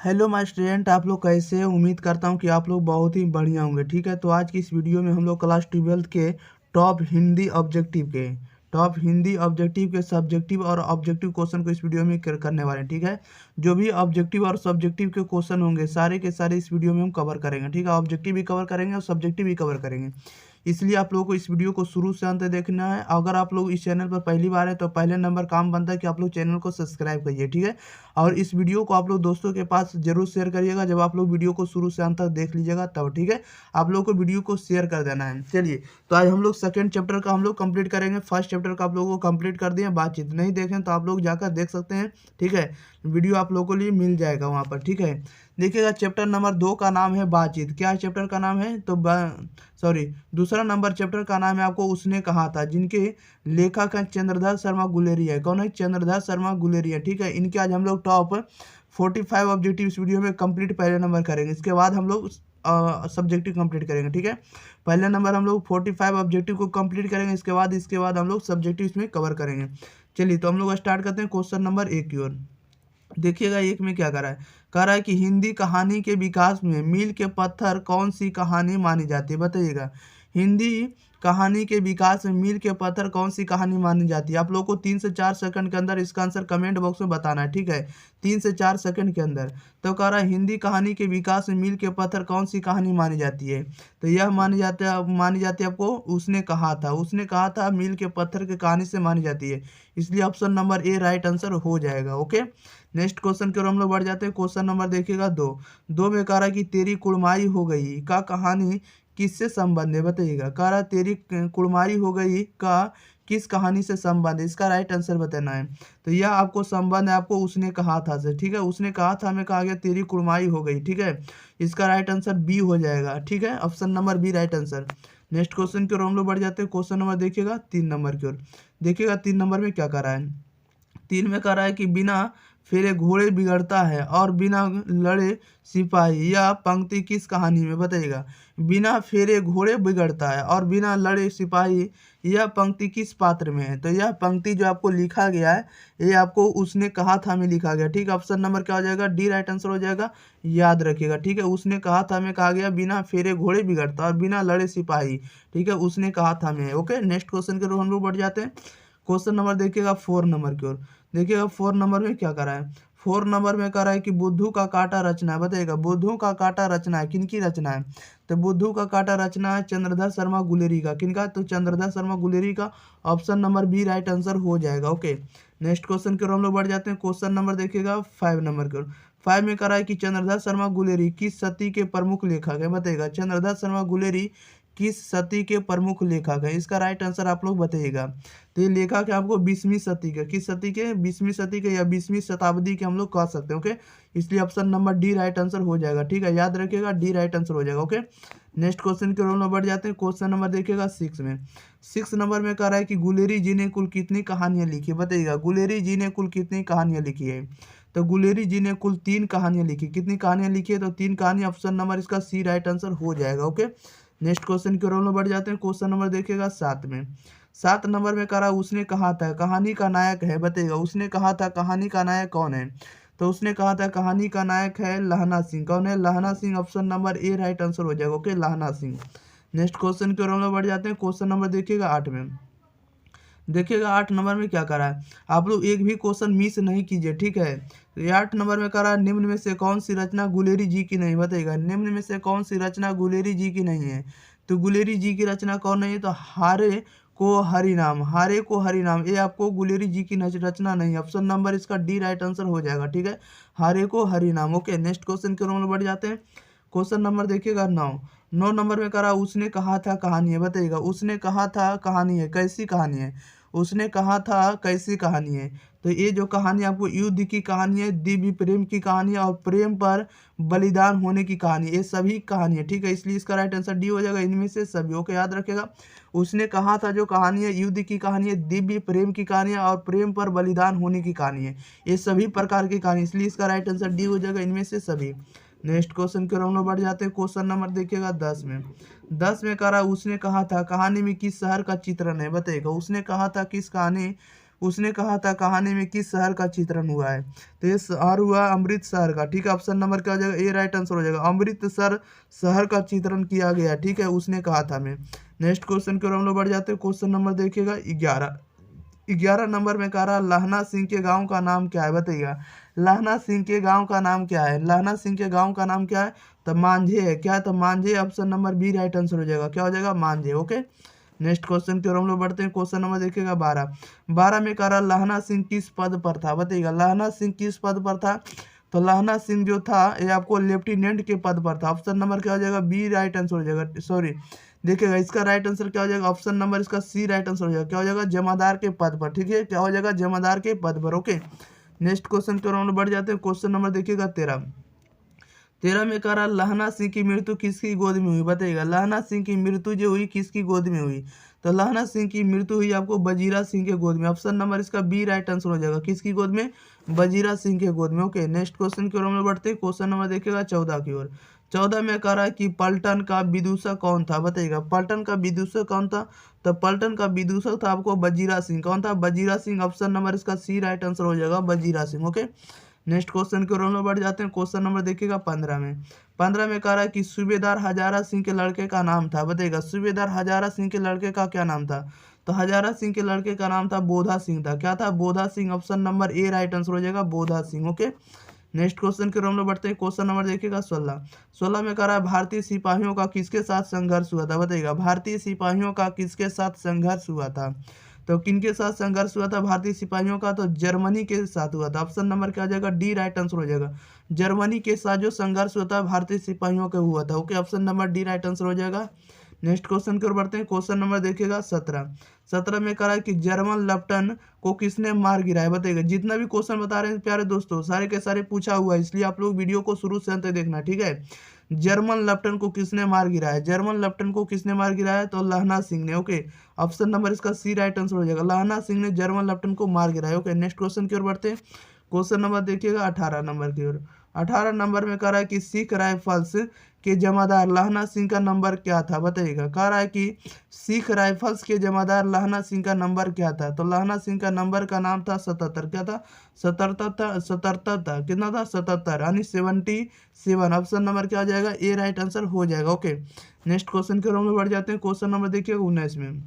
Hello my student, आप लोग कैसे हैं? उम्मीद करता हूं कि आप लोग बहुत ही बढ़िया होंगे। ठीक है, तो आज की इस वीडियो में हम लोग क्लास 12th के टॉप हिंदी ऑब्जेक्टिव के सब्जेक्टिव और ऑब्जेक्टिव क्वेश्चन को इस वीडियो में करने वाले हैं। ठीक है, जो भी ऑब्जेक्टिव और सब्जेक्टिव के क्वेश्चन होंगे सारे के सारे इस वीडियो में हम कवर करेंगे। ठीक है, ऑब्जेक्टिव भी कवर करेंगे और सब्जेक्टिव भी कवर करेंगे। इसलिए आप लोगों को इस वीडियो को शुरू से अंत तक देखना है। अगर आप लोग इस चैनल पर पहली बार है तो पहले नंबर काम बनता है कि आप लोग चैनल को सब्सक्राइब करिए। ठीक है, और इस वीडियो को आप लोग दोस्तों के पास जरूर शेयर करिएगा। जब आप लोग वीडियो को शुरू से अंत तक देख लीजिएगा तब। ठीक है, आप लोग को वीडियो को शेयर कर देना है। चलिए, तो आज हम लोग सेकंड चैप्टर का हम लोग कंप्लीट करेंगे। फर्स्ट चैप्टर का आप लोगों को कंप्लीट कर दिए। बातचीत नहीं देखें तो आप लोग जाकर देख सकते हैं। ठीक है, वीडियो आप लोगों के लिए मिल जाएगा वहाँ पर। ठीक है, देखिएगा चैप्टर नंबर 2 का नाम है बातचीत। क्या चैप्टर का नाम है? तो दूसरा नंबर चैप्टर का नाम है आपको उसने कहा था, जिनके लेखक हैं चंद्रधर शर्मा गुलेरिया। कौन है? चंद्रधर शर्मा गुलेरिया। ठीक है, इनके आज हम लोग टॉप 45 ऑब्जेक्टिव इस वीडियो में कंप्लीट पहले नंबर करेंगे। इसके बाद हम लोग सब्जेक्टिव कंप्लीट करेंगे। ठीक है, पहले नंबर हम लोग 45 ऑब्जेक्टिव को कंप्लीट करेंगे। इसके बाद हम लोग सब्जेक्टिव इसमें कवर करेंगे। चलिए, तो हम लोग स्टार्ट करते हैं क्वेश्चन नंबर 1 की ओर। देखिएगा एक में क्या कह रहा है कि हिंदी कहानी के विकास में मील के पत्थर कौन सी कहानी मानी जाती है? बताइएगा, हिंदी कहानी के विकास में मील के पत्थर कौन सी कहानी मानी जाती है? आप लोगों को 3 से 4 सेकंड के अंदर इसका आंसर कमेंट बॉक्स में बताना है। ठीक है, 3 से 4 सेकंड के अंदर। तो कह रहा है हिंदी कहानी के विकास में मील के पत्थर कौन सी कहानी मानी जाती है? तो यह मानी जाती है आपको उसने कहा था मील के पत्थर की कहानी से मानी जाती है। इसलिए option number A right answer हो जाएगा। ओके, नेक्स्ट क्वेश्चन की ओर हम लोग बढ़ जाते हैं। क्वेश्चन नंबर देखिएगा 2 में कह रहा है कि तेरी कुड़माई हो गई का कहानी किससे संबंध है? बताइएगा, कह रहा है तेरी कुड़माई हो गई का किस कहानी से संबंध है? इसका राइट आंसर बताना है। तो यह आपको संबंध है आपको उसने कहा था से। ठीक है, उसने कहा था में कहा गया तेरी कुड़माई हो गई। ठीक है, इसका राइट आंसर बी हो जाएगा। ठीक है, option number B right answer. Next question की ओर हम लोग बढ़ जाते हैं। क्वेश्चन नंबर देखिएगा 3 नंबर की ओर। देखिएगा 3 नंबर में क्या कर रहा है। 3 में कह रहा है कि बिना फेरे घोड़े बिगड़ता है और बिना लड़े सिपाही। यह पंक्ति किस कहानी में? बताइएगा, बिना फेरे घोड़े बिगड़ता है और बिना लड़े सिपाही, यह पंक्ति किस पात्र में है? तो यह पंक्ति जो आपको लिखा गया है ये आपको उसने कहा था में लिखा गया। ठीक है, ऑप्शन नंबर क्या हो जाएगा? डी राइट आंसर हो जाएगा। याद रखिएगा। ठीक है, उसने कहा था में कहा गया बिना फेरे घोड़े बिगड़ता और बिना लड़े सिपाही। ठीक है, उसने कहा था में। ओके, नेक्स्ट क्वेश्चन के हम लोग बढ़ जाते हैं। क्वेश्चन नंबर देखिएगा 4 नंबर की ओर। देखिएगा 4 नंबर में क्या करा है। 4 नंबर में कह रहा है कि बुद्धू का कांटा रचना है। बताइएगा, बुद्धू का कांटा रचना है किनकी रचना है? तो बुद्धू का कांटा रचना है चंद्रधर शर्मा गुलेरी का। किनका? तो चंद्रधर शर्मा गुलेरी का। Option number B right answer हो जाएगा। ओके, नेक्स्ट क्वेश्चन की ओर हम लोग बढ़ जाते हैं। क्वेश्चन नंबर देखिएगा 5 नंबर की ओर। 5 में कह रहा है कि चंद्रधर शर्मा गुलेरी किस सती के प्रमुख लेखक है? बताइएगा, चंद्रधर शर्मा गुलेरी किस सती के प्रमुख लेखक है? इसका राइट आंसर आप लोग बताइएगा। तो ये लेखक है आपको 20वीं सदी के। किस सदी के? 20वीं सदी के या 20वीं शताब्दी के हम लोग कह सकते हैं। ओके, इसलिए option number D right answer हो जाएगा। ठीक है, याद रखिएगा, डी राइट आंसर हो जाएगा। ओके, नेक्स्ट क्वेश्चन के रोल में बढ़ जाते हैं। क्वेश्चन नंबर देखिएगा 6 में। 6 नंबर में कह रहा है कि गुलेरी जी ने कुल कितनी कहानियां लिखी? बताइएगा, गुलेरी जी ने कुल कितनी कहानियां लिखी है? तो गुलेरी जी ने कुल 3 कहानियां लिखी। कितनी कहानियां लिखी है? तो 3 कहानी। ऑप्शन नंबर इसका सी राइट आंसर हो जाएगा। ओके, नेक्स्ट क्वेश्चन के रोल में बढ़ जाते हैं। क्वेश्चन नंबर देखिएगा 7 में। 7 नंबर में कह रहा उसने कहा था कहानी का नायक है। बताइएगा, उसने कहा था कहानी का नायक कौन है? तो उसने कहा था कहानी का नायक है लहना सिंह। कौन है? लहना Singh. Option number A right answer हो जाएगा। ओके, लहना सिंह। नेक्स्ट क्वेश्चन के रोल में बढ़ जाते हैं। क्वेश्चन नंबर देखिएगा 8 में। देखिएगा 8 नंबर में क्या करा है। आप लोग एक भी क्वेश्चन मिस नहीं कीजिए। ठीक है, तो 8 नंबर में करा निम्न में से कौन सी रचना गुलेरी जी की नहीं? बताइएगा, निम्न में से कौन सी रचना गुलेरी जी की नहीं है? तो गुलेरी जी की रचना कौन नहीं है? तो हारे को हरिनाम ये आपको गुलेरी जी की रचना नहीं है। ऑप्शन नंबर इसका डी राइट आंसर हो जाएगा। ठीक है, हारे को हरिनाम। ओके, नेक्स्ट क्वेश्चन के रोल में बढ़ जाते हैं। क्वेश्चन नंबर देखिएगा 9 नंबर में करा उसने कहा था कहानी है। बताइएगा, उसने कहा था कहानी है कैसी कहानी है? उसने कहा था कैसी कहानी है? तो ये जो कहानी आपको युद्ध की कहानी है, दिव्य प्रेम की कहानी है और प्रेम पर बलिदान होने की कहानी, ये सभी कहानी है। ठीक है, इसलिए इसका राइट आंसर डी हो जाएगा, इनमें से सभी। ओके, याद रखेगा, उसने कहा था जो कहानी है युद्ध की कहानी है, दिव्य प्रेम की कहानी है और प्रेम पर बलिदान होने की कहानी है। ये सभी प्रकार की कहानी, इसलिए इसका राइट आंसर डी हो जाएगा, इनमें से सभी। नेक्स्ट क्वेश्चन के राउंड में बढ़ जाते हैं। क्वेश्चन नंबर देखिएगा 10 में। 10 में कह रहा उसने कहा था कहानी में किस शहर का चित्रण है? बताइएगा, उसने कहा था किस कहानी उसने कहा था कहानी में किस शहर का चित्रण हुआ है? तो ये शहर हुआ अमृतसर का। ठीक है, ऑप्शन नंबर क्या हो जाएगा? ए राइट आंसर हो जाएगा। अमृतसर शहर का चित्रण किया गया। ठीक है, उसने कहा था मैं। नेक्स्ट क्वेश्चन की ओर हम लोग बढ़ जाते हैं। क्वेश्चन नंबर देखिएगा 11। 11 नंबर में कह रहा लहना सिंह के गांव का नाम क्या है? बताइएगा, लहना सिंह के गांव का नाम क्या है? लहना सिंह के गांव का नाम क्या है? तो मांझे है। क्या है? तो मांझे। Option number B right answer हो जाएगा। क्या हो जाएगा? मांझे। ओके, नेक्स्ट क्वेश्चन की ओर हम लोग बढ़ते हैं। क्वेश्चन नंबर देखिएगा 12। 12 में कह रहा लहना सिंह किस पद पर था? बताइएगा, लहना सिंह किस पद पर था? तो लहना सिंह जो था ये आपको लेफ्टिनेंट के पद पर था। ऑप्शन नंबर क्या हो जाएगा? बी राइट आंसर हो जाएगा। सॉरी, देखिएगा इसका राइट आंसर क्या हो जाएगा? ऑप्शन नंबर इसका सी राइट आंसर हो जाएगा। क्या हो जाएगा? जमादार के पद पर। ठीक है, क्या हो जाएगा? जमादार के पद पर। ओके, नेक्स्ट क्वेश्चन की ओर हम लोग बढ़ जाते हैं। क्वेश्चन नंबर देखिएगा 13। 13 में कह रहा लहना सिंह की मृत्यु किसकी गोद में हुई? बताइएगा, लहना सिंह की मृत्यु जो हुई किसकी गोद में हुई? तो लहना सिंह की मृत्यु हुई आपको वजीरा सिंह के गोद में। ऑप्शन नंबर इसका बी राइट आंसर हो जाएगा। किसकी गोद में? वजीरा सिंह के गोद में। ओके, नेक्स्ट क्वेश्चन की ओर हम लोग बढ़ते हैं। क्वेश्चन नंबर देखिएगा 14 की ओर। 14 में कह रहा है कि पलटन का विदूषक कौन था? बताइएगा, पलटन का विदूषक कौन था? तो पलटन का विदूषक था आपको वजीरा सिंह। कौन था? वजीरा सिंह। ऑप्शन नंबर इसका सी राइट आंसर हो जाएगा, Wazira Singh. Okay, next question की ओर हम लोग बढ़ जाते हैं। क्वेश्चन नंबर देखिएगा 15 में। 15 में कह रहा है कि सूबेदार हजारा सिंह के लड़के का नाम था। बताइएगा, सूबेदार हजारा सिंह के लड़के का क्या नाम था? तो हजारा सिंह के लड़के का नाम था बोधा सिंह था। क्या था? Bodha Singh. Option number A right answer हो जाएगा, Bodha Singh. Okay, next question की ओर हम लोग बढ़ते हैं। क्वेश्चन नंबर देखिएगा 16। 16 में कह रहा है भारतीय सिपाहियों का किसके साथ संघर्ष हुआ था? बताइएगा, भारतीय सिपाहियों का किसके साथ संघर्ष हुआ था? तो किनके साथ संघर्ष हुआ था भारतीय सिपाहियों का? तो जर्मनी के साथ हुआ था। ऑप्शन नंबर क्या हो जाएगा? डी राइट आंसर हो जाएगा। जर्मनी के साथ जो संघर्ष हुआ था भारतीय सिपाहियों का हुआ था। Okay, option number D right answer हो जाएगा। नेक्स्ट क्वेश्चन की ओर बढ़ते हैं। क्वेश्चन नंबर देखिएगा 17। 17 में कह रहा है कि जर्मन लेफ्टिनेंट को किसने मार गिराया? बताइएगा, जितना भी क्वेश्चन बता रहे हैं प्यारे दोस्तों सारे के सारे पूछा हुआ है, इसलिए आप लोग वीडियो को शुरू से अंत तक देखना। ठीक है, जर्मन लेफ्टिनेंट को किसने मार गिराया? जर्मन लेफ्टिनेंट को किसने मार गिराया? तो लहना सिंह ने। ओके, ऑप्शन नंबर इसका सी राइट आंसर हो जाएगा। लहना सिंह ने जर्मन लेफ्टिनेंट को मार गिराया। ओके, नेक्स्ट क्वेश्चन की ओर बढ़ते हैं। क्वेश्चन नंबर देखिएगा 18 नंबर की ओर। 18 नंबर में कह रहा है कि सिख राइफल्स के जमादार लहना सिंह का नंबर क्या था? बताइएगा, कह रहा है कि सिख राइफल्स के जमादार लहना सिंह का नंबर क्या था? तो लहना सिंह का नंबर का नाम था 77। क्या था? 77 था। 77 था। कितना था? 77 यानी 77। ऑप्शन नंबर क्या हो जाएगा? ए राइट आंसर हो जाएगा। ओके, नेक्स्ट क्वेश्चन के रूम में बढ़ जाते हैं। क्वेश्चन नंबर देखिए 19 में।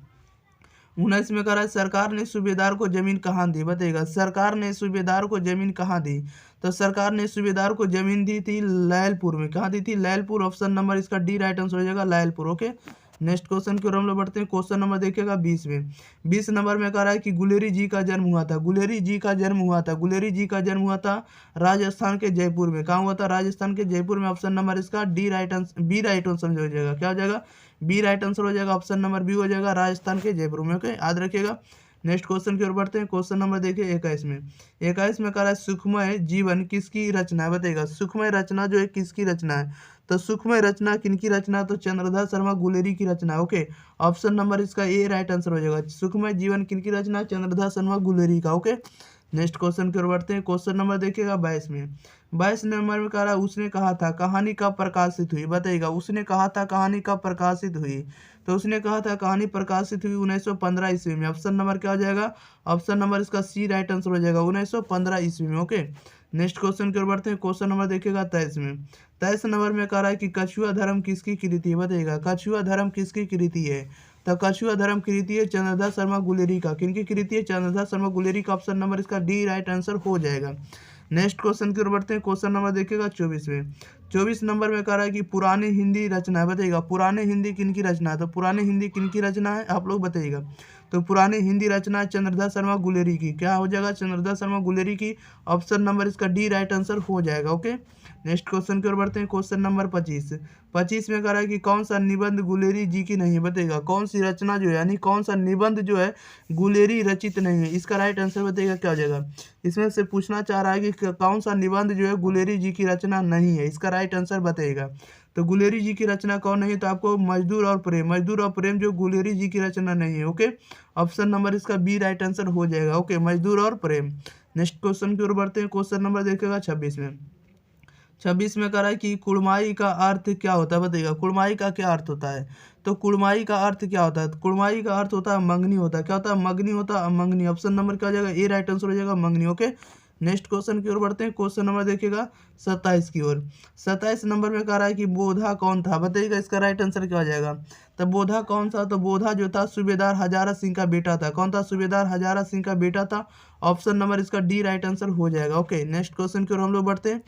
19 में कह रहा है सरकार ने सूबेदार को जमीन कहाँ दी? बताइएगा, सरकार ने सूबेदार को जमीन कहाँ दी? तो सरकार ने सूबेदार को जमीन दी थी लैलपुर में। कहाँ दी थी? लैलपुर। ऑप्शन नंबर इसका डी राइट आंसर हो जाएगा, लैलपुर। ओके, नेक्स्ट क्वेश्चन की ओर हम लोग बढ़ते हैं। क्वेश्चन नंबर देखिएगा 20 में। 20 नंबर में कह रहा है कि गुलेरी जी का जन्म हुआ था। गुलेरी जी का जन्म हुआ था। गुलेरी जी का जन्म हुआ था राजस्थान के जयपुर में। कहाँ हुआ था? राजस्थान के जयपुर में। ऑप्शन नंबर इसका D right answer B right answer हो जाएगा। क्या हो जाएगा? बी राइट आंसर हो जाएगा। ऑप्शन नंबर बी हो जाएगा, राजस्थान के जयपुर में। ओके, याद रखिएगा। नेक्स्ट क्वेश्चन की ओर बढ़ते हैं। क्वेश्चन नंबर देखिए 21 में। 21 में कह रहा है सुखमय जीवन किसकी रचना है? बताइएगा, सुखमय रचना जो है किसकी रचना है? तो सुखमय रचना किनकी रचना? तो चंद्रधर शर्मा गुलेरी की रचना है। ओके, ऑप्शन नंबर इसका ए राइट आंसर हो जाएगा। सुखमय जीवन किनकी रचना? चंद्रधर शर्मा गुलेरी का। ओके, नेक्स्ट क्वेश्चन की ओर बढ़ते हैं। क्वेश्चन नंबर देखिएगा 22 में। 22 नंबर में कह रहा है उसने कहा था कहानी कब प्रकाशित हुई? बताइएगा, उसने कहा था कहानी कब प्रकाशित हुई? तो उसने कहा था कहानी प्रकाशित हुई 1915 ईस्वी में। ऑप्शन नंबर क्या हो जाएगा? ऑप्शन नंबर इसका सी राइट आंसर हो जाएगा, 1915 ईस्वी में। ओके, नेक्स्ट क्वेश्चन की ओर बढ़ते हैं। क्वेश्चन नंबर देखिएगा 23 में। 23 नंबर में कह रहा है कि कछुआ धर्म किसकी कृति है? बताइएगा, कछुआ धर्म किसकी कृति है? तो कछुआ धर्म कृति है चंद्रधर शर्मा गुलेरी का। किनकी कृति है? चंद्रधर शर्मा गुलेरी का। ऑप्शन नंबर इसका डी राइट आंसर हो जाएगा। नेक्स्ट क्वेश्चन की ओर बढ़ते हैं। क्वेश्चन नंबर देखिएगा 24 में। 24 नंबर में कह रहा है कि पुरानी हिंदी रचना है। बताइएगा, पुराने हिंदी किनकी रचना है? तो पुरानी हिंदी किनकी रचना है आप लोग बताइएगा। तो पुरानी हिंदी रचना है चंद्रधर शर्मा गुलेरी की। क्या हो जाएगा? चंद्रधर शर्मा गुलेरी की। ऑप्शन नंबर इसका डी राइट आंसर हो जाएगा। ओके, नेक्स्ट क्वेश्चन की ओर बढ़ते हैं। Question number 25। 25 में कह रहा है कि कौन सा निबंध गुलेरी जी की नहीं है? बताइएगा, कौन सी रचना जो है यानी कौन सा निबंध जो है गुलेरी रचित नहीं है? इसका राइट आंसर बताइएगा क्या हो जाएगा। इसमें से पूछना चाह रहा है कि कौन सा निबंध जो है गुलेरी जी की रचना नहीं है? इसका राइट आंसर बताइएगा। तो गुलेरी जी की रचना कौन नहीं है? तो आपको मजदूर और प्रेम, मजदूर और प्रेम जो गुलेरी जी की रचना नहीं है। ओके, ऑप्शन नंबर इसका बी राइट आंसर हो जाएगा। ओके, मजदूर और प्रेम। नेक्स्ट क्वेश्चन की ओर बढ़ते हैं। क्वेश्चन नंबर देखिएगा 26 में। 26 में कह रहा है कि कुड़माई का अर्थ क्या होता है, बताइएगा कुड़माई का क्या अर्थ होता है। तो कुड़माई का अर्थ क्या होता है, कुड़माई का अर्थ होता है मंगनी होता है। क्या होता है, मंगनी होता है, मंगनी। ऑप्शन नंबर क्या हो जाएगा, ए राइट आंसर हो जाएगा, मंगनी। ओके, नेक्स्ट क्वेश्चन की ओर बढ़ते हैं। क्वेश्चन नंबर देखिएगा 27 की ओर। 27 नंबर में कह रहा है कि बोधा कौन था, बताइएगा इसका राइट आंसर क्या हो जाएगा। तो बोधा कौन सा, तो बोधा जो था सूबेदार हजारा सिंह का बेटा था। कौन था, सूबेदार हजारा सिंह का बेटा था। ऑप्शन नंबर इसका डी राइट आंसर हो जाएगा। ओके, नेक्स्ट क्वेश्चन की ओर हम लोग बढ़ते हैं।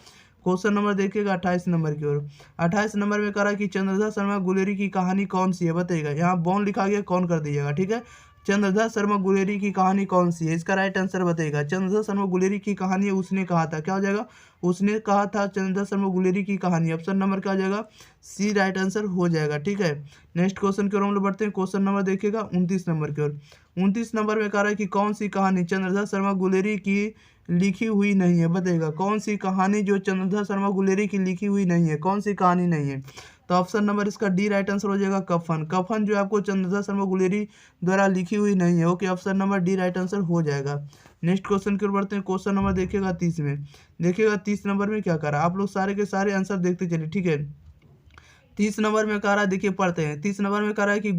क्वेश्चन नंबर देखिएगा 28 नंबर की ओर। 28 नंबर में कह रहा है कि चंद्रधर शर्मा गुलेरी की कहानी कौन सी है, बताइएगा। यहाँ बॉन्ड लिखा गया, कौन कर दीजिएगा, ठीक है। चंद्रधर शर्मा गुलेरी की कहानी कौन सी है, इसका राइट आंसर बताइएगा। चंद्रधर शर्मा गुलेरी की कहानी है, उसने कहा था। क्या हो जाएगा, उसने कहा था चंद्रधर शर्मा गुलेरी की कहानी। ऑप्शन नंबर क्या हो जाएगा, सी राइट आंसर हो जाएगा, ठीक है। नेक्स्ट क्वेश्चन की ओर हम लोग बढ़ते हैं। क्वेश्चन नंबर देखिएगा 29 नंबर की ओर। 29 नंबर में कह रहा है कि कौन सी कहानी चंद्रधर शर्मा गुलेरी की लिखी हुई नहीं है, बताइएगा। कौन सी कहानी जो चंद्रधर शर्मा गुलेरी की लिखी हुई नहीं है, कौन सी कहानी नहीं है। तो ऑप्शन नंबर इसका डी राइट आंसर हो जाएगा, कफन। कफन जो आपको चंद्रधर शर्मा गुलेरी द्वारा लिखी हुई नहीं है। Okay, option number D right answer हो जाएगा। नेक्स्ट क्वेश्चन की ओर बढ़ते हैं। क्वेश्चन नंबर देखिएगा 30 में। देखिएगा 30 नंबर में क्या करा, आप लोग सारे के सारे आंसर देखते चलिए, ठीक है। 30 नंबर में कह रहा है, देखिए पढ़ते हैं। 30 नंबर में कह रहा है कि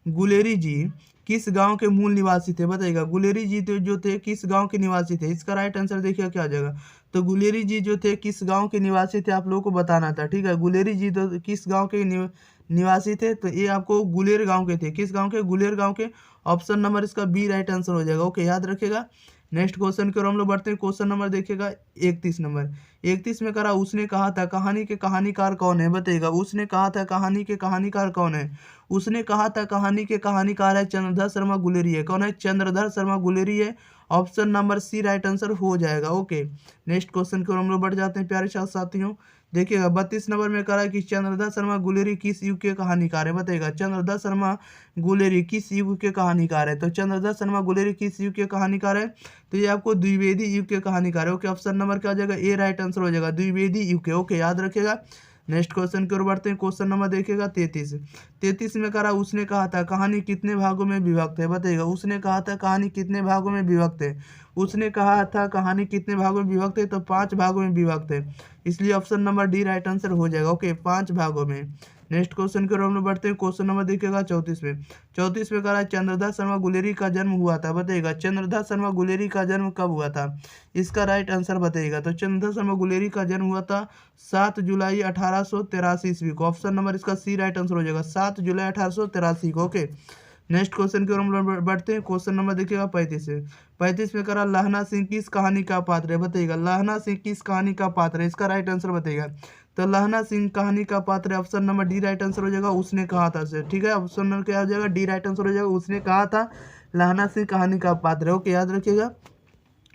गुलेरी जी किस गांव के मूल निवासी थे, बताइएगा। गुलेरी जी जो थे किस गांव के निवासी थे, इसका राइट आंसर देखिए क्या आ जाएगा। तो गुलेरी जी जो थे किस गांव के निवासी थे, आप लोगों को बताना था, ठीक है। गुलेरी जी तो किस गांव के निवासी थे, तो ये आपको गुलेर गांव के थे। किस गांव के, गुलेर गांव के। ऑप्शन नंबर इसका बी राइट आंसर हो जाएगा। ओके, याद रखेगा। नेक्स्ट क्वेश्चन की ओर हम लोग बढ़ते हैं। क्वेश्चन नंबर देखिएगा 31 नंबर। 31 में करा, उसने कहा था कहानी के कहानीकार कौन है, बताइएगा। उसने कहा था कहानी के कहानीकार कौन है। उसने कहा था कहानी के कहानीकार है चंद्रधर शर्मा गुलेरी है। कौन है, चंद्रधर शर्मा गुलेरी है। Option number C right answer हो जाएगा। ओके, नेक्स्ट क्वेश्चन की ओर हम लोग बढ़ जाते हैं प्यारे छात्र साथियों। देखिएगा 32 नंबर में कह रहा है कि चंद्रधर शर्मा गुलेरी किस युग के कहानीकार है, बताइएगा। चंद्रधर शर्मा गुलेरी किस युग के कहानीकार है। तो चंद्रधर शर्मा गुलेरी किस युग के कहानीकार है, तो ये आपको द्विवेदी युग के कहानीकार है। ओके, ऑप्शन नंबर क्या हो जाएगा, ए राइट आंसर हो जाएगा, द्विवेदी युग के। ओके, याद रखेगा। नेक्स्ट क्वेश्चन की ओर बढ़ते हैं। क्वेश्चन नंबर देखिएगा 33 में कह रहा, उसने कहा था कहानी कितने भागों में विभक्त है, बताइएगा। उसने कहा था कहानी कितने भागों में विभक्त है। उसने कहा था कहानी कितने भागों में विभक्त है, तो 5 भागों में विभक्त है, इसलिए option number D right answer हो जाएगा। ओके, 5 भागों में। नेक्स्ट क्वेश्चन की ओर हम लोग बढ़ते हैं। क्वेश्चन नंबर देखिएगा 34 में। 34 में कह रहा है चंद्रधर शर्मा गुलेरी का जन्म हुआ था, बताइएगा। चंद्रधर शर्मा गुलेरी का जन्म कब हुआ था, इसका राइट आंसर बताइएगा। तो चंद्रधर शर्मा गुलेरी का जन्म हुआ था 7 जुलाई 1883 ईस्वी को। ऑप्शन नंबर इसका सी राइट आंसर हो जाएगा, 7 जुलाई 1883 को। ओके, नेक्स्ट क्वेश्चन की ओर हम लोग बढ़ते हैं। क्वेश्चन नंबर देखिएगा 35 से। 35 में करा, लहना सिंह किस कहानी का पात्र है, बताइएगा। लहना सिंह किस कहानी का पात्र है, इसका राइट आंसर बताइएगा। तो लहना सिंह कहानी का पात्र है, option number D right answer हो जाएगा, उसने कहा था से, ठीक है। ऑप्शन नंबर क्या हो जाएगा, डी राइट आंसर हो जाएगा, उसने कहा था लहना सिंह कहानी का पात्र है। ओके, याद रखिएगा।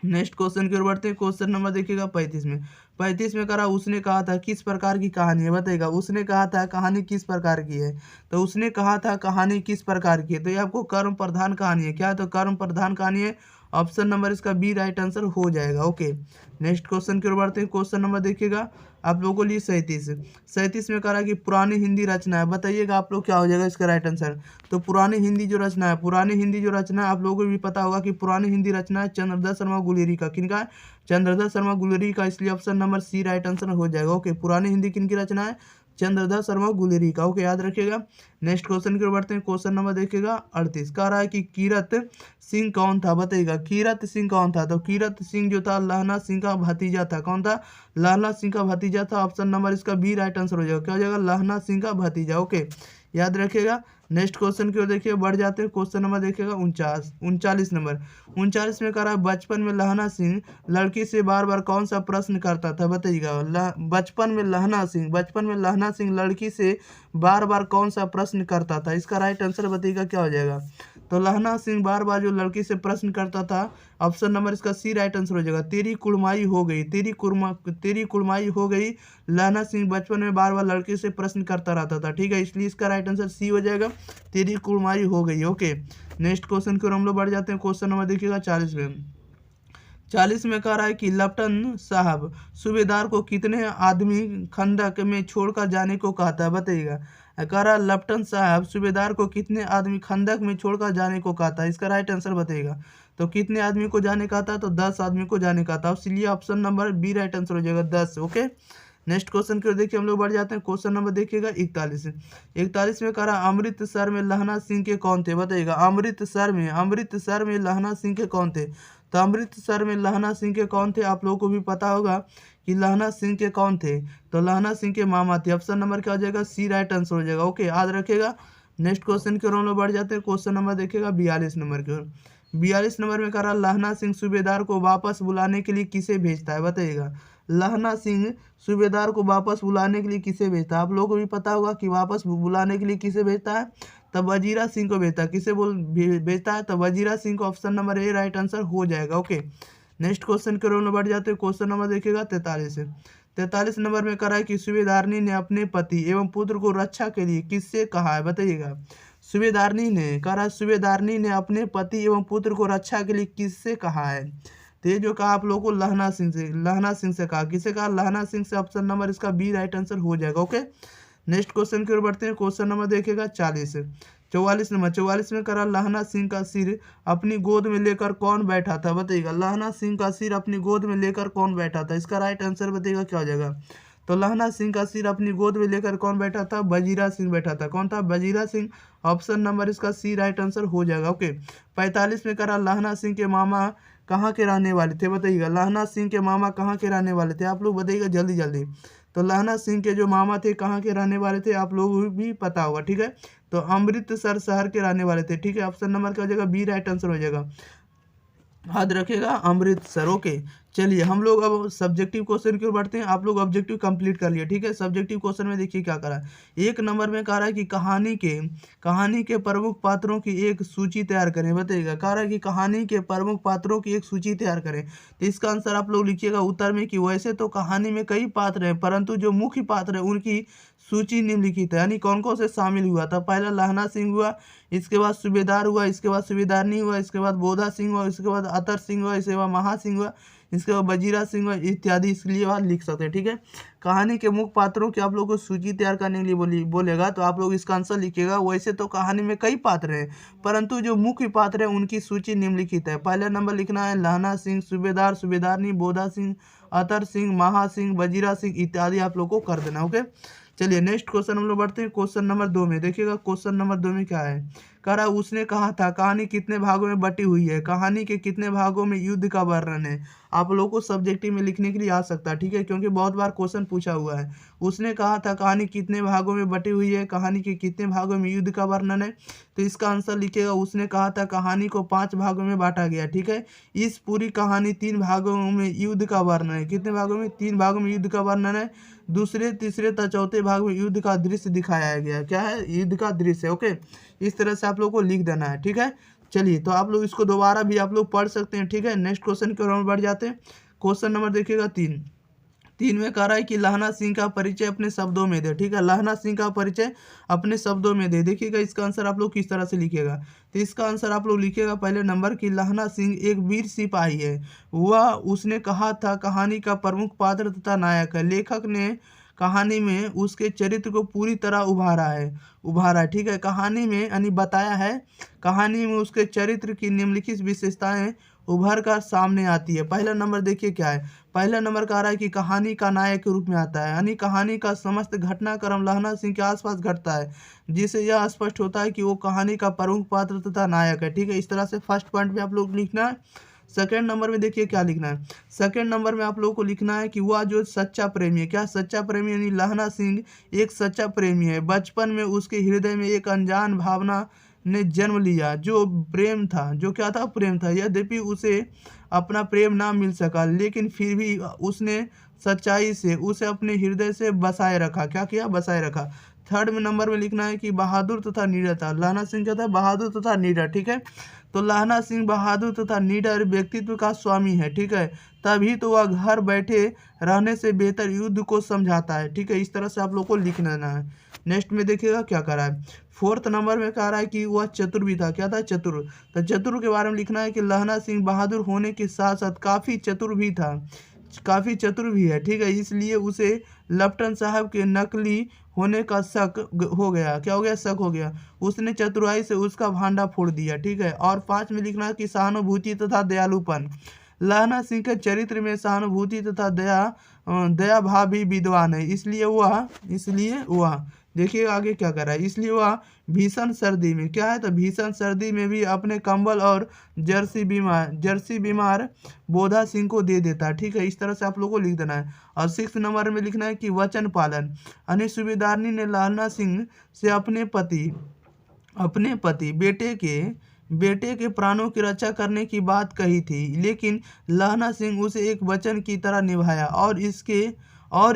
नेक्स्ट क्वेश्चन की ओर बढ़ते हैं। क्वेश्चन नंबर देखिएगा 35 में। 35 में करा, उसने कहा था किस प्रकार की कहानी है, बताइएगा। उसने कहा था कहानी किस प्रकार की है, तो उसने कहा था कहानी किस प्रकार की है, तो ये आपको कर्म प्रधान कहानी है। क्या है, तो कर्म प्रधान कहानी है। ऑप्शन नंबर इसका बी राइट आंसर हो जाएगा। ओके, नेक्स्ट क्वेश्चन की ओर बढ़ते हैं। क्वेश्चन नंबर देखिएगा आप लोगों को लिए 37 में कह रहा है कि पुरानी हिंदी रचना है, बताइएगा आप लोग क्या हो जाएगा इसका राइट आंसर। तो पुरानी हिंदी जो रचना है, पुरानी हिंदी जो रचना है, आप लोगों को भी पता होगा कि पुरानी हिंदी रचना है चंद्रधर शर्मा गुलेरी का। किनका है, चंद्रधर शर्मा गुलेरी का, इसलिए option number C right answer हो जाएगा। ओके, पुरानी हिंदी किनकी रचना है, चंद्रधर शर्मा गुलेरी का। ओके, याद रखिएगा। नेक्स्ट क्वेश्चन की ओर बढ़ते हैं। क्वेश्चन नंबर देखिएगा 38। कह रहा है कि कीरत सिंह कौन था, बताइएगा। कीरत सिंह कौन था, तो कीरत सिंह जो था लहना सिंह का भतीजा था। कौन था, लहना सिंह का भतीजा था। ऑप्शन नंबर इसका बी राइट आंसर हो जाएगा। क्या हो जाएगा, लहना सिंह का भतीजा। ओके, याद रखिएगा। नेक्स्ट क्वेश्चन की ओर देखिए बढ़ जाते हैं। क्वेश्चन नंबर देखिएगा 39 नंबर। 39 में कह रहा है बचपन में लहना सिंह लड़की से बार बार कौन सा प्रश्न करता था, बताइएगा। बचपन में लहना सिंह लड़की से बार बार कौन सा प्रश्न करता था, इसका राइट आंसर बताइएगा क्या हो जाएगा। तो लहना सिंह बार बार जो लड़की से प्रश्न करता था, ऑप्शन नंबर इसका सी राइट आंसर हो जाएगा, तेरी कुड़माई हो गई, तेरी कुड़माई हो गई। लहना सिंह बचपन में बार बार लड़की से प्रश्न करता रहता था, ठीक है, इसलिए इसका राइट आंसर सी हो जाएगा, तेरी कुड़माई हो गई। ओके, नेक्स्ट क्वेश्चन की ओर हम लोग बढ़ जाते हैं। क्वेश्चन नंबर देखिएगा 40 में। 40 में कह रहा है कि लेफ्टिनेंट साहब सूबेदार को कितने आदमी खंदक में छोड़कर जाने को कहता है, बताइएगा। कह रहा लेफ्टिनेंट साहब सूबेदार को कितने आदमी खंदक में छोड़कर जाने को कहता है, इसका राइट आंसर बताइएगा। तो कितने आदमी को जाने का था, तो 10 आदमी को जाने का था, इसलिए option number B right answer हो जाएगा 10। ओके, नेक्स्ट क्वेश्चन की ओर देखिए हम लोग बढ़ जाते हैं। क्वेश्चन नंबर देखिएगा 41 में कह रहा अमृतसर में लहना सिंह के कौन थे, बताइएगा। अमृतसर में लहना सिंह के कौन थे, तो अमृतसर में लहना सिंह के कौन थे, आप लोगों को भी पता होगा कि लहना सिंह के कौन थे, तो लहना सिंह के मामा थे। ऑप्शन नंबर क्या हो जाएगा, सी राइट आंसर हो जाएगा। ओके, याद रखेगा। नेक्स्ट क्वेश्चन की ओर हम लोग बढ़ जाते हैं। क्वेश्चन नंबर देखिएगा 42 नंबर की ओर। 42 नंबर में कह रहा लहना सिंह सूबेदार को वापस बुलाने के लिए किसे भेजता है, बताइएगा। लहना सिंह सूबेदार को वापस बुलाने के लिए किसे भेजता है, आप लोगों को भी पता होगा कि वापस बुलाने के लिए किसे भेजता है, तब वजीरा सिंह को भेजता है। किसे भेजता है, तब वजीरा सिंह को। Option number A right answer हो जाएगा। ओके, नेक्स्ट क्वेश्चन के रोल में बढ़ जाते हैं। क्वेश्चन नंबर देखिएगा 43 नंबर में कहा है कि सूबेदारनी ने अपने पति एवं पुत्र को रक्षा के लिए किससे कहा है, बताइएगा। सूबेदारनी ने अपने पति एवं पुत्र को रक्षा के लिए किससे कहा है, तो ये जो कहा आप लोगों को लहना सिंह से कहा। किसे कहा, लहना सिंह से। ऑप्शन नंबर इसका बी राइट आंसर हो जाएगा। ओके, नेक्स्ट क्वेश्चन की ओर बढ़ते हैं। क्वेश्चन नंबर देखिएगा 44 में करा लहना सिंह का सिर अपनी गोद में लेकर कौन बैठा था, बताइएगा। लहना सिंह का सिर अपनी गोद में लेकर कौन बैठा था, इसका राइट आंसर बताइएगा क्या हो जाएगा। तो लहना सिंह का सिर अपनी गोद में लेकर कौन बैठा था, वजीरा सिंह बैठा था। कौन था, वजीरा सिंह। ऑप्शन नंबर इसका सी राइट आंसर हो जाएगा। ओके, 45 में करा लहना सिंह के मामा कहाँ के रहने वाले थे, बताइएगा। लहना सिंह के मामा कहाँ के रहने वाले थे, आप लोग बताइएगा जल्दी जल्दी। तो लहना सिंह के जो मामा थे कहाँ के रहने वाले थे, आप लोगों को भी पता होगा, ठीक है। तो अमृतसर शहर के रहने वाले थे, ठीक है। ऑप्शन नंबर क्या हो जाएगा, बी राइट आंसर हो जाएगा। याद रखेगा अमृतसर। ओके, चलिए हम लोग अब सब्जेक्टिव क्वेश्चन की ओर बढ़ते हैं। आप लोग ऑब्जेक्टिव कंप्लीट कर लिए, ठीक है। सब्जेक्टिव क्वेश्चन में देखिए क्या करा है। 1 नंबर में कह रहा है कि कहानी के प्रमुख पात्रों की एक सूची तैयार करें, बताइएगा। कह रहा है कि कहानी के प्रमुख पात्रों की एक सूची तैयार करें, तो इसका आंसर आप लोग लिखिएगा उत्तर में कि वैसे तो कहानी में कई पात्र हैं, परंतु जो मुख्य पात्र है उनकी सूची निम्नलिखित है, यानी कौन कौन से शामिल हुआ था। पहला लहना सिंह हुआ, इसके बाद सूबेदार हुआ, इसके बाद सूबेदारनी हुआ, इसके बाद बोधा सिंह हुआ, इसके बाद अतर सिंह हुआ, इसके बाद महा सिंह हुआ, इसके बाद वजीरा सिंह हुआ इत्यादि। इसलिए बाद लिख सकते हैं, ठीक है। कहानी के मुख्य पात्रों की आप लोग को सूची तैयार करने के लिए बोलेगा, तो आप लोग इसका आंसर लिखिएगा। वैसे तो कहानी में कई पात्र हैं, परंतु जो मुख्य पात्र है उनकी सूची निम्नलिखित है। पहला नंबर लिखना है लहना सिंह, सूबेदार, सूबेदारनी, बोधा सिंह, अतर सिंह, महा सिंह, वजीरा सिंह इत्यादि आप लोग को कर देना। ओके, चलिए नेक्स्ट क्वेश्चन हम लोग बढ़ते हैं। क्वेश्चन नंबर 2 में देखिएगा। क्वेश्चन नंबर 2 में क्या है, कह रहा उसने कहा था कहानी कितने भागों में बटी हुई है, कहानी के कितने भागों में युद्ध का वर्णन है। आप लोगों को सब्जेक्टिव में लिखने के लिए आ सकता है, ठीक है, क्योंकि बहुत बार क्वेश्चन पूछा हुआ है। उसने कहा था कहानी कितने भागों में बटी हुई है, कहानी के कितने भागों में युद्ध का वर्णन है, तो इसका आंसर लिखिएगा। उसने कहा था कहानी को 5 भागों में बांटा गया, ठीक है। इस पूरी कहानी 3 भागों में युद्ध का वर्णन है। कितने भागों में, 3 भागों में युद्ध का वर्णन है। दूसरे, तीसरे तथा चौथे भाग में युद्ध का दृश्य दिखाया गया। क्या है, युद्ध का दृश्य। ओके, इस तरह से आप लोग को लिख देना है, ठीक है। चलिए, तो आप लोग इसको दोबारा भी आप लोग पढ़ सकते हैं, ठीक है। नेक्स्ट क्वेश्चन की ओर हम बढ़ जाते हैं। क्वेश्चन नंबर देखिएगा 3 में कह रहा है कि लहना सिंह का परिचय अपने शब्दों में दे, ठीक है। लहना सिंह का परिचय अपने शब्दों में दे। देखिएगा इसका आंसर आप लोग किस तरह से लिखिएगा, तो इसका आंसर आप लोग लिखिएगा पहले नंबर की लहना सिंह एक वीर सिपाही है। वह उसने कहा था कहानी का प्रमुख पात्र तथा नायक है। लेखक ने कहानी में उसके चरित्र को पूरी तरह उभारा है, ठीक है। कहानी में यानी बताया है, कहानी में उसके चरित्र की निम्नलिखित विशेषताएं उभर कर सामने आती है। पहला नंबर देखिए क्या है, पहला नंबर कह रहा है कि कहानी का नायक के रूप में आता है, यानी कहानी का समस्त घटनाक्रम लहना सिंह के आसपास घटता है, जिससे यह स्पष्ट होता है कि वो कहानी का प्रमुख पात्र तथा नायक है, ठीक है। इस तरह से फर्स्ट पॉइंट में आप लोग लिखना है। सेकेंड नंबर में देखिए क्या लिखना है। सेकेंड नंबर में आप लोगों को लिखना है कि वह जो सच्चा प्रेमी है। क्या सच्चा प्रेमी, यानी लहना सिंह एक सच्चा प्रेमी है। बचपन में उसके हृदय में एक अनजान भावना ने जन्म लिया, जो प्रेम था, जो क्या था, प्रेम था। यद्यपि उसे अपना प्रेम ना मिल सका, लेकिन फिर भी उसने सच्चाई से उसे अपने हृदय से बसाए रखा। क्या किया, बसाए रखा। थर्ड में नंबर में लिखना है कि बहादुर तथा निडर था। लहना सिंह क्या था, बहादुर तथा निडर, ठीक है। तो लहना सिंह बहादुर तथा निडर व्यक्तित्व का स्वामी है, ठीक है। तभी तो वह घर बैठे रहने से बेहतर युद्ध को समझाता है, ठीक है। इस तरह से आप लोग को लिख लेना है। नेक्स्ट में देखिएगा क्या कर रहा है। फोर्थ नंबर में कह रहा है कि वह चतुर भी था। क्या था, चतुर। तो चतुर के बारे में लिखना है कि लहना सिंह बहादुर होने के साथ साथ काफ़ी चतुर भी था। काफ़ी चतुर भी है, ठीक है, इसलिए उसे लेफ्टन साहब के नकली होने का शक हो गया। क्या हो गया? शक हो गया। उसने चतुराई से उसका भांडा फोड़ दिया, ठीक है। और 5 में लिखना है कि सहानुभूति तथा दयालुपन। लहना सिंह के चरित्र में सहानुभूति तथा दया भाव भी विद्वान है, इसलिए वह देखिए आगे क्या कर रहा है। इसलिए वह भीषण सर्दी में, क्या है, तो भीषण सर्दी में भी अपने कंबल और जर्सी बीमार बोधा सिंह को दे देता है, ठीक है। इस तरह से आप लोगों को लिख देना है। और 6 नंबर में लिखना है कि वचन पालन। अनिल सूबेदारनी ने लहना सिंह से अपने पति बेटे के प्राणों की रक्षा करने की बात कही थी, लेकिन लहना सिंह उसे एक वचन की तरह निभाया और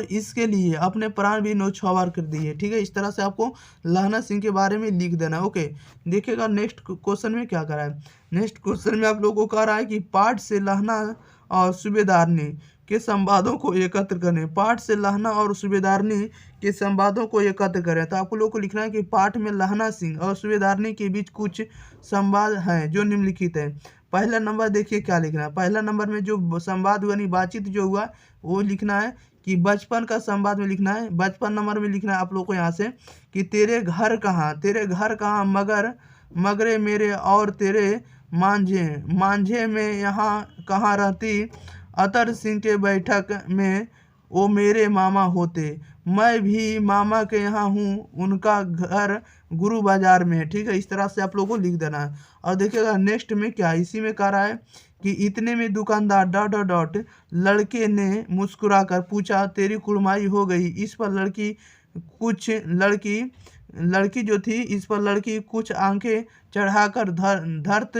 इसके लिए अपने प्राण भी न्यौछावर कर दिए, ठीक है। इस तरह से आपको लहना सिंह के बारे में लिख देना, ओके। देखिएगा नेक्स्ट क्वेश्चन में क्या करा है। नेक्स्ट क्वेश्चन में आप लोगों को कह रहा है कि पाठ से लहना और सूबेदारनी के संवादों को एकत्र करें। पाठ से लहना और सूबेदारनी के संवादों को एकत्र करें। तो आप लोगों को लिखना है कि पाठ में लहना सिंह और सूबेदारनी के बीच कुछ संवाद हैं जो निम्नलिखित है। पहला नंबर देखिए क्या लिखना है। पहला नंबर में जो संवाद यानी बातचीत जो हुआ वो लिखना है कि बचपन का संवाद में लिखना है। बचपन नंबर में लिखना है आप लोग को यहाँ से कि तेरे घर कहाँ मगरे मेरे और तेरे मांझे में यहाँ कहाँ रहती। अतर सिंह के बैठक में वो मेरे मामा होते, मैं भी मामा के यहाँ हूँ, उनका घर गुरु बाजार में है, ठीक है। इस तरह से आप लोगों को लिख देना है। और देखिएगा नेक्स्ट में क्या, इसी में कह रहा है कि इतने में दुकानदार डॉट लड़के ने मुस्कुराकर पूछा तेरी कुड़माई हो गई। इस पर लड़की जो थी इस पर लड़की कुछ आंखें चढ़ाकर धरत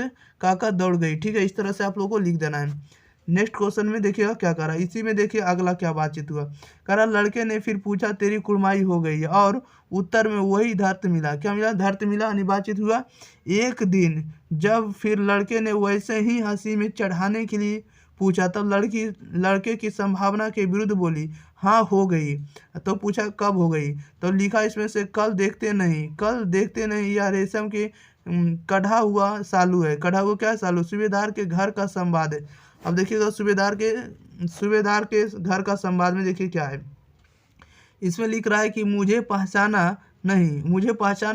काकर दौड़ गई, ठीक है। इस तरह से आप लोगों को लिख देना है। नेक्स्ट क्वेश्चन में देखिएगा क्या करा, इसी में देखिए अगला क्या बातचीत हुआ। करा लड़के ने फिर पूछा तेरी कुड़माई हो गई और उत्तर में वही धरत मिला। क्या मिला? धरत मिला, यानी बातचीत हुआ। एक दिन जब फिर लड़के ने वैसे ही हंसी में चढ़ाने के लिए पूछा तब लड़के की संभावना के विरुद्ध बोली हाँ हो गई। तो पूछा कब हो गई, तो लिखा इसमें से कल देखते नहीं या रेशम के कढ़ा हुआ सालू है। कढ़ा हुआ क्या है? सालू। सूबेदार के घर का संवाद है। अब देखिएगा सूबेदार के घर का संवाद में देखिए क्या है। इसमें लिख रहा है कि मुझे पहचाना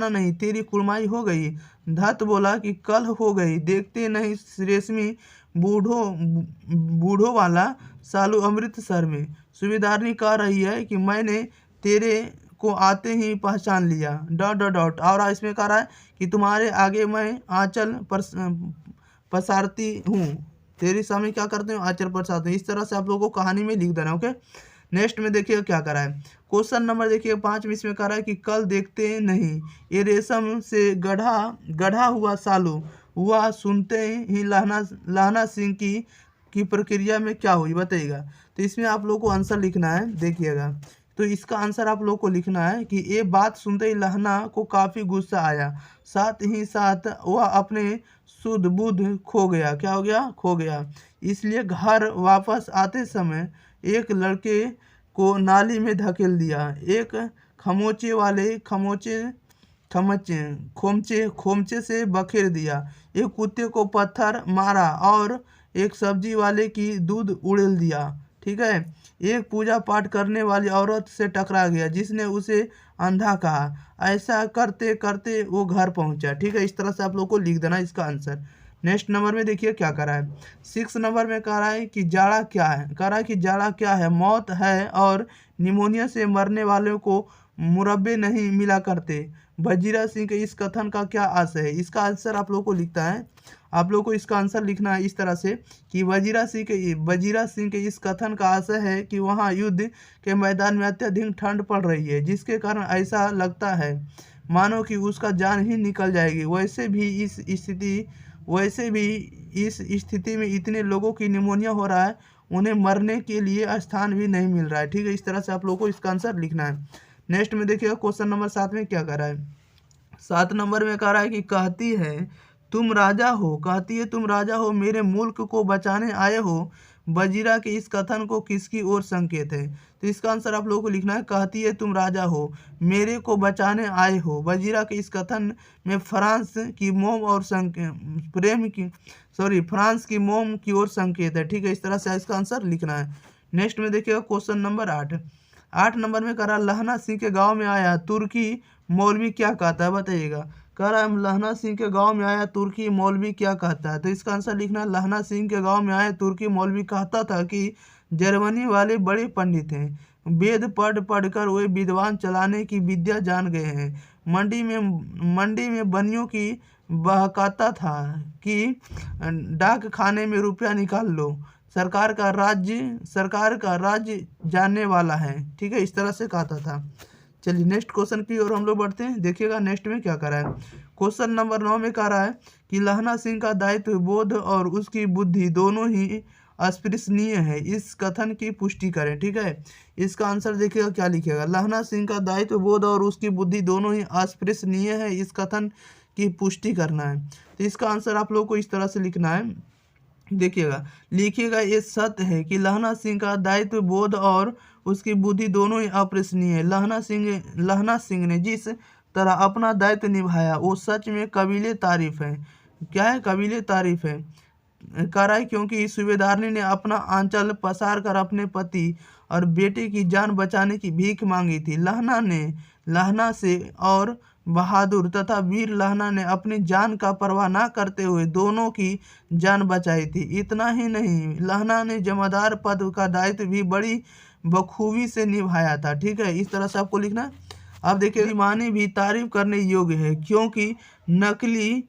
नहीं, तेरी कुड़माई हो गई। धत बोला कि कल हो गई, देखते नहीं रेशमी बूढ़ों वाला सालू अमृतसर में। सूबेदारनी कह रही है कि मैंने तेरे को आते ही पहचान लिया डॉट। और इसमें कह रहा है कि तुम्हारे आगे मैं आंचल पसारती हूँ, तेरे सामने क्या करते हो? आंचल पसारते हैं। इस तरह से आप लोगों को कहानी में लिख देना, ओके। नेक्स्ट में देखिए क्या करा है। क्वेश्चन नंबर देखिए 5 में इसमें कह रहा है कि कल देखते नहीं ये रेशम से गढ़ा हुआ सालू हुआ। सुनते ही लहना सिंह की प्रक्रिया में क्या हुई बताइएगा। तो इसमें आप लोग को आंसर लिखना है, देखिएगा। तो इसका आंसर आप लोग को लिखना है कि ये बात सुनते ही लहना को काफ़ी गुस्सा आया, साथ ही साथ वह अपने शुद्ध बुद्ध खो गया। क्या हो गया? खो गया। इसलिए घर वापस आते समय एक लड़के को नाली में धकेल दिया, एक खोमचे से बखेर दिया, एक कुत्ते को पत्थर मारा और एक सब्जी वाले की दूध उड़ेल दिया, ठीक है। एक पूजा पाठ करने वाली औरत से टकरा गया जिसने उसे अंधा कहा। ऐसा करते करते वो घर पहुंचा, ठीक है। इस तरह से आप लोग को लिख देना इसका आंसर। नेक्स्ट नंबर में देखिए क्या करा है। 6 नंबर में कह रहा है कि जाड़ा क्या है। कह रहा है कि जाड़ा क्या है? मौत है और निमोनिया से मरने वालों को मुरब्बे नहीं मिला करते। वजीरा सिंह के इस कथन का क्या आशय है? इसका आंसर आप लोग को लिखता है। आप लोग को इसका आंसर लिखना है इस तरह से कि वजीरा सिंह के इस कथन का आशय है कि वहाँ युद्ध के मैदान में अत्यधिक ठंड पड़ रही है, जिसके कारण ऐसा लगता है मानो कि उसका जान ही निकल जाएगी। वैसे भी इस स्थिति में इतने लोगों की निमोनिया हो रहा है, उन्हें मरने के लिए स्थान भी नहीं मिल रहा है, ठीक है। इस तरह से आप लोगों को इसका आंसर लिखना है। नेक्स्ट में देखिएगा क्वेश्चन नंबर 7 में क्या कर रहा है। 7 नंबर में कह रहा है कि कहती है तुम राजा हो, मेरे मुल्क को बचाने आए हो। वजीरा के इस कथन को किसकी ओर संकेत है? तो इसका आंसर आप लोगों को लिखना है कहती है तुम राजा हो, मेरे को बचाने आए हो। वजीरा के इस कथन में फ्रांस की मोम की ओर संकेत है, ठीक है। इस तरह से इसका आंसर लिखना है। नेक्स्ट में देखिएगा क्वेश्चन नंबर 8 नंबर में कह रहा लहना सिंह के गांव में आया तुर्की मौलवी क्या कहता है, बताइएगा। कह रहा है लहना सिंह के गांव में आया तुर्की मौलवी क्या कहता है, तो इसका आंसर लिखना है लहना सिंह के गांव में आया तुर्की मौलवी कहता था कि जर्मनी वाले बड़े पंडित हैं, वेद पढ़ पढ़ कर वे विद्वान चलाने की विद्या जान गए हैं। मंडी में बनियों की बहकाता था कि डाक खाने में रुपया निकाल लो, सरकार का राज्य जानने वाला है, ठीक है, इस तरह से कहता था। चलिए नेक्स्ट क्वेश्चन की ओर हम लोग बढ़ते हैं। देखिएगा नेक्स्ट में क्या कर रहा है। क्वेश्चन नंबर 9 में कह रहा है कि लहना सिंह का दायित्व बोध और उसकी बुद्धि दोनों ही अस्पृश्यनीय है, इस कथन की पुष्टि करें, ठीक है। इसका आंसर देखिएगा क्या लिखिएगा, लहना सिंह का दायित्व बोध और उसकी बुद्धि दोनों ही अस्पृश्यनीय है, इस कथन की पुष्टि करना है। तो इसका आंसर आप लोग को इस तरह से लिखना है, देखिएगा लिखिएगा ये सत्य है कि लहना सिंह का दायित्व बोध और उसकी बुद्धि दोनों ही अप्रशंसनीय है। लहना सिंह ने जिस तरह अपना दायित्व निभाया वो सच में काबिले तारीफ है। क्या है, काबिले तारीफ है। कह रहा है क्योंकि सूबेदारनी ने अपना आंचल पसार कर अपने पति और बेटे की जान बचाने की भीख मांगी थी। लहना से और बहादुर तथा वीर लहना ने अपनी जान का परवाह न करते हुए दोनों की जान बचाई थी। इतना ही नहीं, लहना ने जमादार पद का दायित्व भी बड़ी बखूबी से निभाया था, ठीक है, इस तरह से आपको लिखना है। अब देखिए माने भी तारीफ करने योग्य है क्योंकि नकली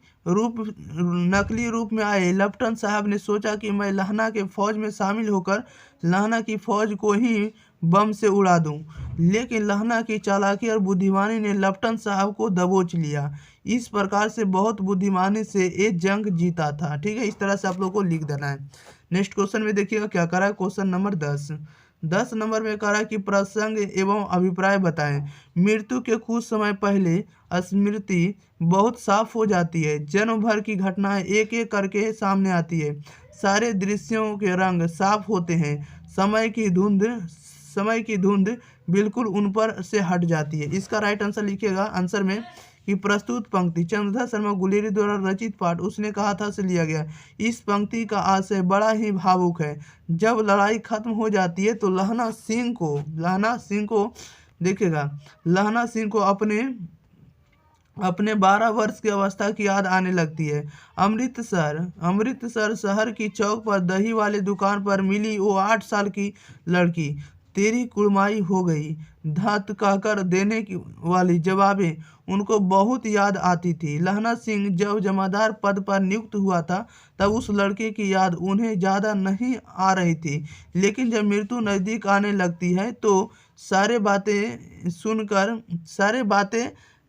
रूप में आए लेफ्टिनेंट साहब ने सोचा कि मैं लहना के फौज में शामिल होकर लहना की फौज को ही बम से उड़ा दूं, लेकिन लहना की चालाकी और बुद्धिमानी ने लेफ्टिनेंट साहब को दबोच लिया। इस प्रकार से बहुत बुद्धिमानी से ये जंग जीता था, ठीक है, इस तरह से आप लोग को लिख देना है। नेक्स्ट क्वेश्चन में देखिएगा क्या करा है, क्वेश्चन नंबर 10 नंबर में कहा कि प्रसंग एवं अभिप्राय बताएं। मृत्यु के कुछ समय पहले स्मृति बहुत साफ हो जाती है, जन्म भर की घटनाएं एक एक करके सामने आती है, सारे दृश्यों के रंग साफ होते हैं, समय की धुंध बिल्कुल उन पर से हट जाती है। इसका राइट आंसर लिखिएगा आंसर में कि प्रस्तुत पंक्ति चंद्रधर शर्मा गुलेरी द्वारा रचित पाठ उसने कहा था से लिया गया। इस पंक्ति का आशय बड़ा ही भावुक है। जब लड़ाई खत्म हो जाती है तो लहना सिंह को देखिएगा, लहना सिंह को अपने 12 वर्ष की अवस्था की याद आने लगती है। अमृतसर शहर की चौक पर दही वाले दुकान पर मिली वो 8 साल की लड़की तेरी कुड़माई हो गई धात कहकर देने की वाली जवाबें उनको बहुत याद आती थी। लहना सिंह जब जमादार पद पर नियुक्त हुआ था तब उस लड़के की याद उन्हें ज़्यादा नहीं आ रही थी, लेकिन जब मृत्यु नज़दीक आने लगती है तो सारे बातें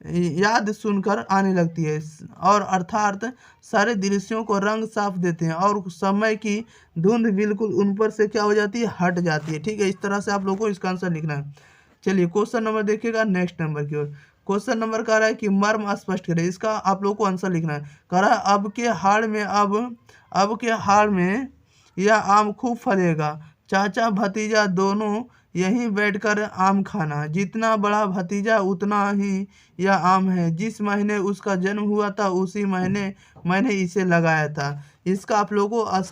याद सुनकर आने लगती है और अर्थात सारे दृश्यों को रंग साफ देते हैं और समय की धुंध बिल्कुल उन पर से क्या हो जाती है, हट जाती है, ठीक है, इस तरह से आप लोगों को इसका आंसर लिखना है। चलिए क्वेश्चन नंबर देखिएगा नेक्स्ट नंबर की ओर। क्वेश्चन नंबर कह रहा है कि मर्म स्पष्ट करें, इसका आप लोग को आंसर लिखना है। कह रहा है अब के हाड़ में यह आम खूब फलेगा, चाचा भतीजा दोनों यहीं बैठकर आम खाना, जितना बड़ा भतीजा उतना ही यह आम है, जिस महीने उसका जन्म हुआ था उसी महीने मैंने इसे लगाया था। इसका आप लोगों को अर्थ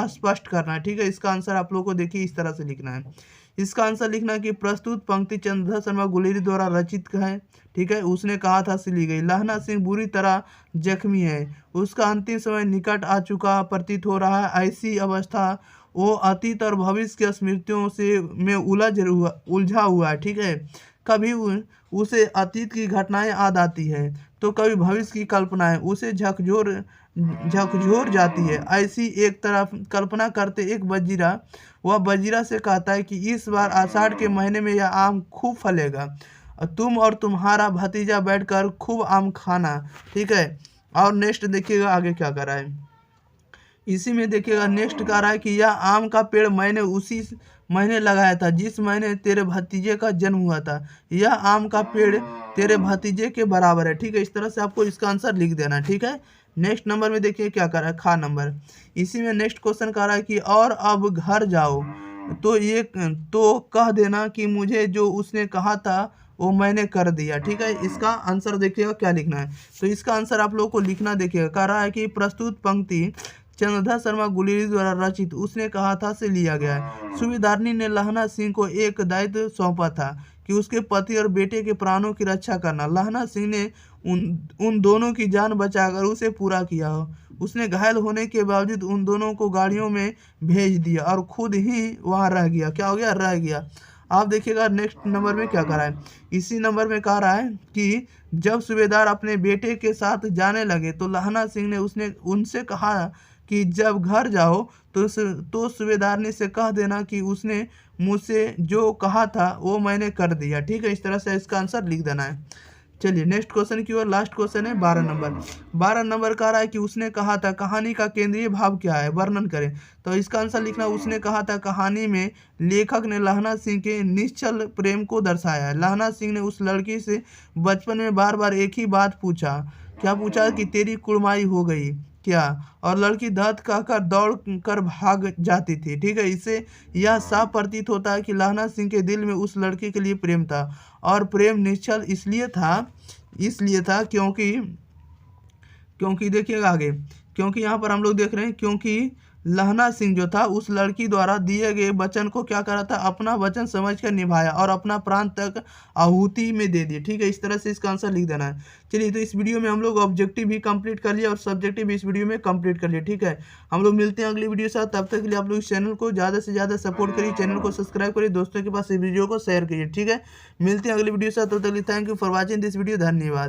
स्पष्ट करना है, ठीक है, इसका आंसर आप लोगों को देखिए इस तरह से लिखना है। इसका आंसर लिखना है कि प्रस्तुत पंक्ति चंद्रधर शर्मा गुलेरी द्वारा रचित है, ठीक है, उसने कहा था से ली गई। लहना सिंह बुरी तरह जख्मी है, उसका अंतिम समय निकट आ चुका प्रतीत हो रहा है। ऐसी अवस्था वो अतीत और भविष्य की स्मृतियों में उलझा हुआ है, ठीक है, कभी उसे अतीत की घटनाएं याद आती है तो कभी भविष्य की कल्पनाएं उसे झकझोर जाती है। ऐसी एक तरफ कल्पना करते एक वह बजीरा से कहता है कि इस बार आषाढ़ के महीने में यह आम खूब फलेगा, तुम और तुम्हारा भतीजा बैठकर खूब आम खाना, ठीक है। और नेक्स्ट देखिएगा आगे क्या कर रहा है, इसी में देखिएगा नेक्स्ट कह रहा है कि यह आम का पेड़ मैंने उसी महीने लगाया था जिस महीने तेरे भतीजे का जन्म हुआ था, यह आम का पेड़ तेरे भतीजे के बराबर है, ठीक है, इस तरह से आपको इसका आंसर लिख देना है, ठीक है। नेक्स्ट नंबर में देखिए क्या कर रहा है, खा नंबर। इसी में नेक्स्ट क्वेश्चन कह रहा है कि और अब घर जाओ तो कह देना कि मुझे जो उसने कहा था वो मैंने कर दिया, ठीक है, इसका आंसर देखिएगा क्या लिखना है। तो इसका आंसर आप लोगों को लिखना देखिएगा, कह रहा है कि प्रस्तुत पंक्ति चंद्रधर शर्मा गुलेरी द्वारा रचित उसने कहा था से लिया गया है। सूबेदारनी ने लहना सिंह को एक दायित्व सौंपा था कि उसके पति और बेटे के प्राणों की रक्षा करना। लहना सिंह ने उन दोनों की जान बचाकर उसे पूरा किया हो। उसने घायल होने के बावजूद उन दोनों को गाड़ियों में भेज दिया और खुद ही वहां रह गया। क्या हो गया? रह गया। आप देखिएगा नेक्स्ट नंबर में क्या कह रहा है। इसी नंबर में कह रहा है कि जब सूबेदार अपने बेटे के साथ जाने लगे तो लहना सिंह ने उनसे कहा कि जब घर जाओ तो सूबेदारनी से कह देना कि उसने मुझसे जो कहा था वो मैंने कर दिया। ठीक है, इस तरह से इसका आंसर लिख देना है। चलिए नेक्स्ट क्वेश्चन की ओर। लास्ट क्वेश्चन है 12 नंबर। 12 नंबर कह रहा है कि उसने कहा था कहानी का केंद्रीय भाव क्या है, वर्णन करें। तो इसका आंसर लिखना, उसने कहा था कहानी में लेखक ने लहना सिंह के निश्चल प्रेम को दर्शाया है। लहना सिंह ने उस लड़की से बचपन में बार बार एक ही बात पूछा। क्या पूछा? कि तेरी कुड़माई हो गई क्या? और लड़की दत्त कहकर दौड़ कर भाग जाती थी। ठीक है, इससे यह साफ प्रतीत होता है कि लहना सिंह के दिल में उस लड़की के लिए प्रेम था और प्रेम निश्चल इसलिए था क्योंकि देखिएगा आगे, क्योंकि यहाँ पर हम लोग देख रहे हैं क्योंकि लहना सिंह जो था उस लड़की द्वारा दिए गए वचन को क्या करा था? अपना वचन समझकर निभाया और अपना प्राण तक आहुति में दे दिए। ठीक है, इस तरह से इसका आंसर लिख देना है। चलिए, तो इस वीडियो में हम लोग ऑब्जेक्टिव भी कंप्लीट कर लिया और सब्जेक्टिव भी इस वीडियो में कंप्लीट कर लिया। ठीक है, हम लोग मिलते हैं अगली वीडियो से। तब तक के लिए आप लोग इस चैनल को ज़्यादा से ज़्यादा सपोर्ट करिए, चैनल को सब्सक्राइब करिए, दोस्तों के पास इस वीडियो को शेयर करिए। ठीक है, मिलते हैं अगली वीडियो से। तब तक के लिए thank you for watching this video. धन्यवाद।